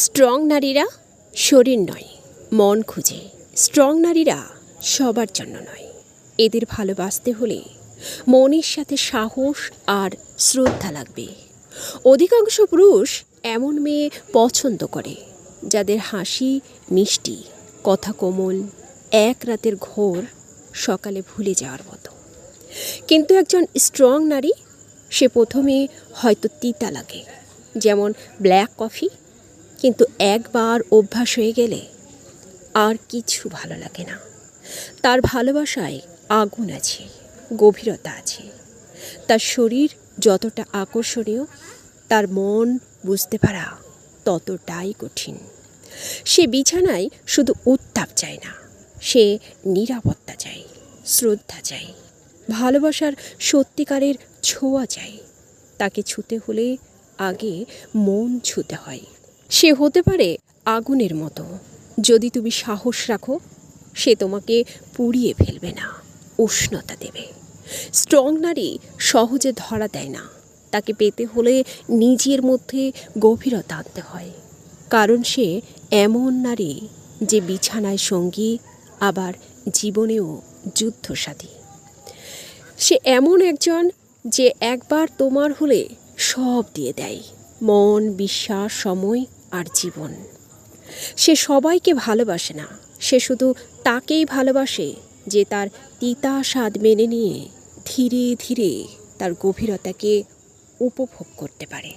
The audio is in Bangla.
স্ট্রং নারীরা শরীর নয়, মন খুঁজে। স্ট্রং নারীরা সবার জন্য নয়। এদের ভালোবাসতে হলে মনের সাথে সাহস আর শ্রদ্ধা লাগবে। অধিকাংশ পুরুষ এমন মেয়ে পছন্দ করে যাদের হাসি মিষ্টি, কথা কোমল, এক রাতের ঘোর সকালে ভুলে যাওয়ার মতো। কিন্তু একজন স্ট্রং নারী, সে প্রথমে হয়তো তিতা লাগে, যেমন ব্ল্যাক কফি, কিন্তু একবার অভ্যাস হয়ে গেলে আর কিছু ভালো লাগে না। তার ভালোবাসায় আগুন আছে, গভীরতা আছে। তার শরীর যতটা আকর্ষণীয়, তার মন বুঝতে পারা ততটাই কঠিন। সে বিছানায় শুধু উত্তাপ চায় না, সে নিরাপত্তা চায়, শ্রদ্ধা চায়, ভালোবাসার সত্যিকারের ছোঁয়া চায়। তাকে ছুতে হলে আগে মন ছুতে হয়। সে হতে পারে আগুনের মতো। যদি তুমি সাহস রাখো, সে তোমাকে পুড়িয়ে ফেলবে না, উষ্ণতা দেবে। স্ট্রং নারী সহজে ধরা দেয় না। তাকে পেতে হলে নিজের মধ্যে গভীরতা আনতে হয়। কারণ সে এমন নারী যে বিছানায় সঙ্গী, আবার জীবনেও যুদ্ধসাথী। সে এমন একজন যে একবার তোমার হলে সব দিয়ে দেয়, মন, বিশ্বাস, সময় আর জীবন। সে সবাইকে ভালোবাসে না, সে শুধু তাকেই ভালোবাসে যে তার তিতা স্বাদ মেনে নিয়ে ধীরে ধীরে তার গভীরতাকে উপভোগ করতে পারে।